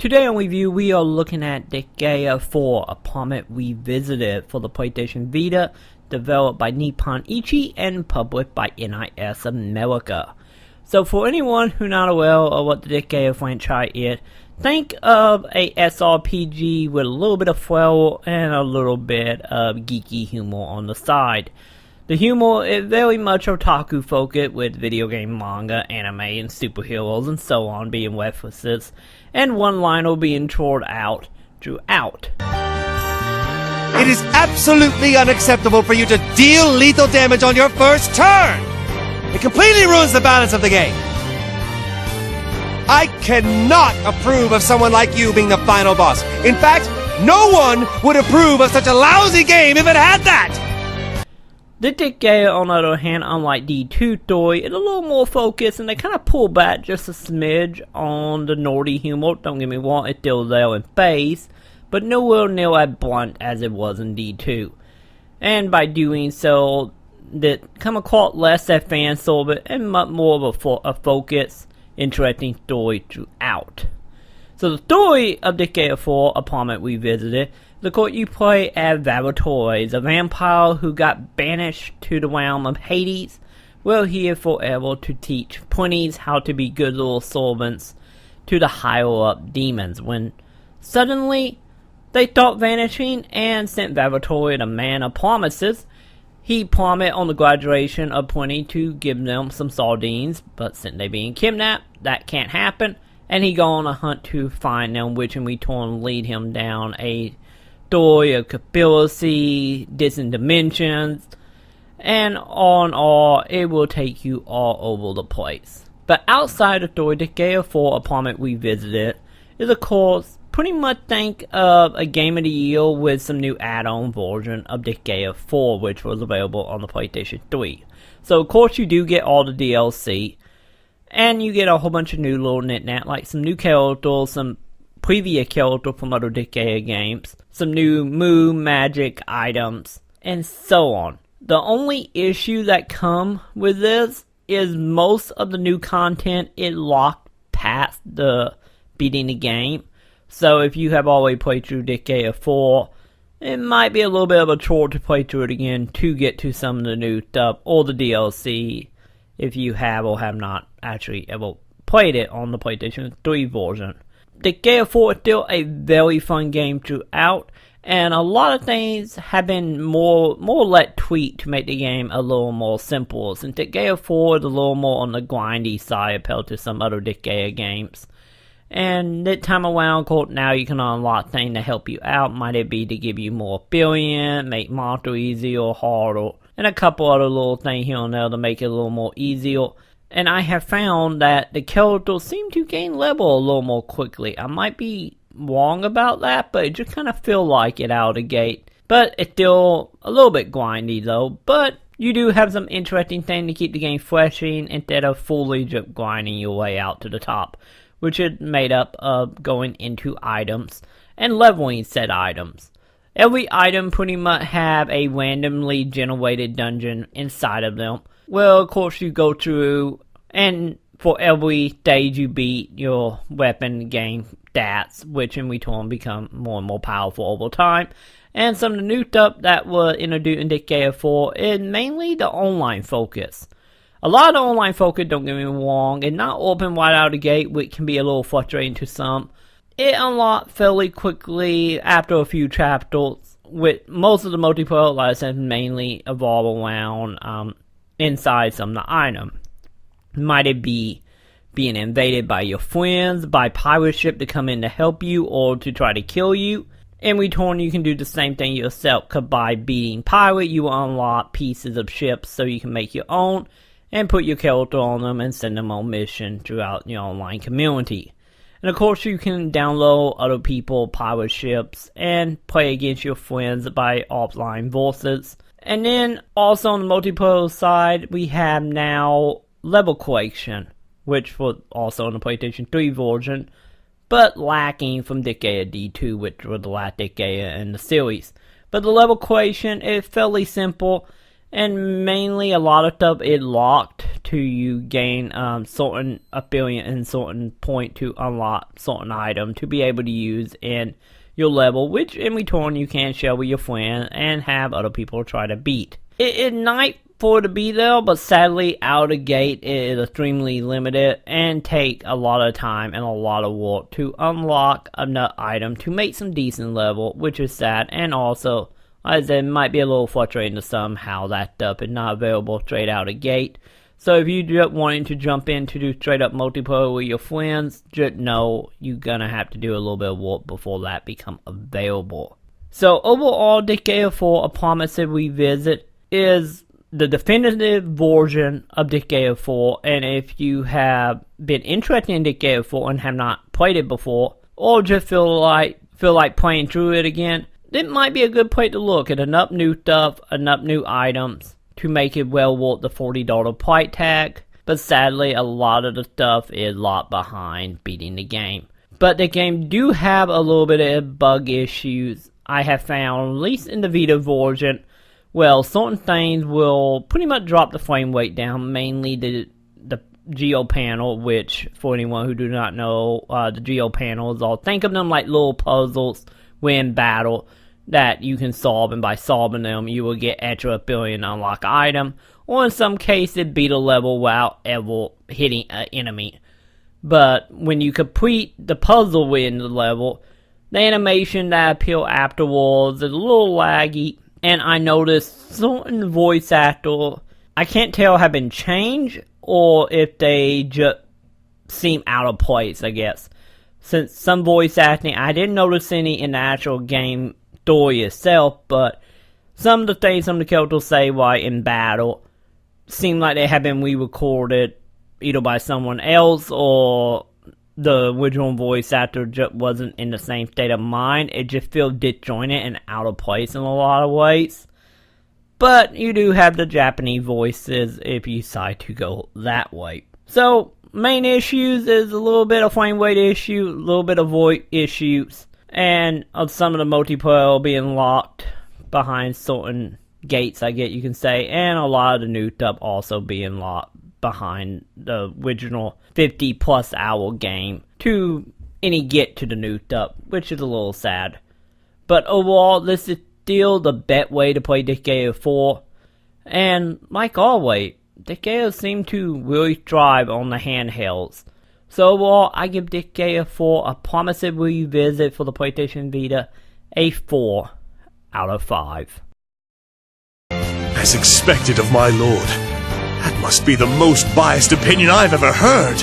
Today on review, we are looking at Disgaea 4, a Apartment Revisited for the PlayStation Vita, developed by Nippon Ichi and published by NIS America. So for anyone who's not aware of what the Disgaea franchise is, think of a SRPG with a little bit of flair and a little bit of geeky humor on the side. The humor is very much otaku focused, with video game, manga, anime, and superheroes and so on being references, and one-liner being trolled out throughout. It is absolutely unacceptable for you to deal lethal damage on your first turn! It completely ruins the balance of the game. I cannot approve of someone like you being the final boss. In fact, no one would approve of such a lousy game if it had that! The Disgaea, on the other hand, unlike D2 story, is a little more focused, and they kind of pull back just a smidge on the naughty humor. Don't get me wrong, it's still there in face, but nowhere near as blunt as it was in D2. And by doing so, they come across less as fan service and much more of a focused, interesting story throughout. So the story of Disgaea 4, Apartment Revisited, the court you play as Valvatore, a vampire who got banished to the realm of Hades, will here forever to teach plenties how to be good little servants to the higher up demons, when suddenly they start vanishing and sent Valvatore the man of promises. He promised on the graduation of plenty to give them some sardines, but since they being kidnapped, that can't happen, and he go on a hunt to find them, which in return lead him down a story of conspiracy, distant dimensions, and all, it will take you all over the place. But outside the story, Disgaea 4 Apartment Revisited is, of course, pretty much think of a game of the year with some new add-on version of Disgaea 4, which was available on the PlayStation 3. So of course you do get all the DLC, and you get a whole bunch of new little knick-knack, like some new characters, some previous characters from other Disgaea games, some new move, magic items, and so on. The only issue that come with this is most of the new content is locked past the beating the game. So if you have already played through Disgaea 4, it might be a little bit of a chore to play through it again to get to some of the new stuff or the DLC if you have or have not actually ever played it on the PlayStation 3 version. Disgaea 4 is still a very fun game throughout, and a lot of things have been more or less tweaked to make the game a little more simple. Since Disgaea 4 is a little more on the grindy side compared to some other Disgaea games. And this time around, now you can unlock things to help you out. Might it be to give you more experience, make monster easier or harder, and a couple other little things here and there to make it a little more easier. And I have found that the characters seem to gain level a little more quickly. I might be wrong about that, but it just kind of feel like it out of the gate. But it's still a little bit grindy though. But you do have some interesting things to keep the game freshing instead of fully just grinding your way out to the top, which is made up of going into items and leveling said items. Every item pretty much have a randomly generated dungeon inside of them. Well, of course you go through, and for every stage you beat, your weapon gain stats, which in return become more and more powerful over time. And some of the new stuff that were introduced in Disgaea 4 is mainly the online focus. A lot of the online focus, don't get me wrong, is not open right out of the gate, which can be a little frustrating to some. It unlocked fairly quickly after a few chapters, with most of the multiplayer lessons mainly evolve around inside some of the item. Might it be being invaded by your friends, by pirate ship to come in to help you or to try to kill you. In return, you can do the same thing yourself, because by beating pirate, you will unlock pieces of ships so you can make your own and put your character on them and send them on mission throughout your online community. And of course, you can download other people, pirate ships, and play against your friends by offline versus. And then, also on the multiplayer side, we have now level collection, which was also on the PlayStation 3 version, but lacking from Disgaea D2, which was the last Disgaea in the series. But the level collection is fairly simple, and mainly a lot of stuff is locked to you gain certain ability and certain point to unlock certain item to be able to use in your level, which in return you can share with your friend and have other people try to beat. It is nice for it to be there, but sadly out of the gate it is extremely limited and take a lot of time and a lot of work to unlock enough item to make some decent level, which is sad. And also, as I said, it might be a little frustrating to some how that stuff is not available straight out of the gate. So if you just wanting to jump in to do straight up multiplayer with your friends, just know you're gonna have to do a little bit of work before that become available. So overall, Disgaea 4: A Promised Revisit is the definitive version of Disgaea 4, and if you have been interested in Disgaea 4 and have not played it before, or just feel like playing through it again, it might be a good place to look at enough new stuff, enough new items to make it well worth the $40 price tag. But sadly, a lot of the stuff is locked behind beating the game. But the game do have a little bit of bug issues I have found, at least in the Vita version. Well, certain things will pretty much drop the frame rate down, mainly the geo panel, which, for anyone who do not know, the geo panels, I'll think of them like little puzzles when battle that you can solve, and by solving them, you will get extra ability to unlock an item, or in some cases, beat a level without ever hitting an enemy. But when you complete the puzzle within the level, the animation that appears afterwards is a little laggy. And I noticed certain voice actors, I can't tell have been changed, or if they just seem out of place, I guess. Since some voice acting, I didn't notice any in the actual game story itself, but some of the things some of the characters say while in battle seem like they have been re-recorded either by someone else, or the original voice actor just wasn't in the same state of mind. It just feels disjointed and out of place in a lot of ways. But you do have the Japanese voices if you decide to go that way. So, main issues is a little bit of frame rate issue, a little bit of voice issues, and of some of the multiplayer being locked behind certain gates, I guess you can say, and a lot of the new stuff also being locked behind the original 50 plus hour game to get to the new stuff, which is a little sad. But overall, this is still the best way to play Disgaea 4, and like always, Disgaea seems to really thrive on the handhelds. So overall, I give Disgaea 4: A Promised Revisit for the PlayStation Vita a 4 out of 5. As expected of my lord. That must be the most biased opinion I've ever heard.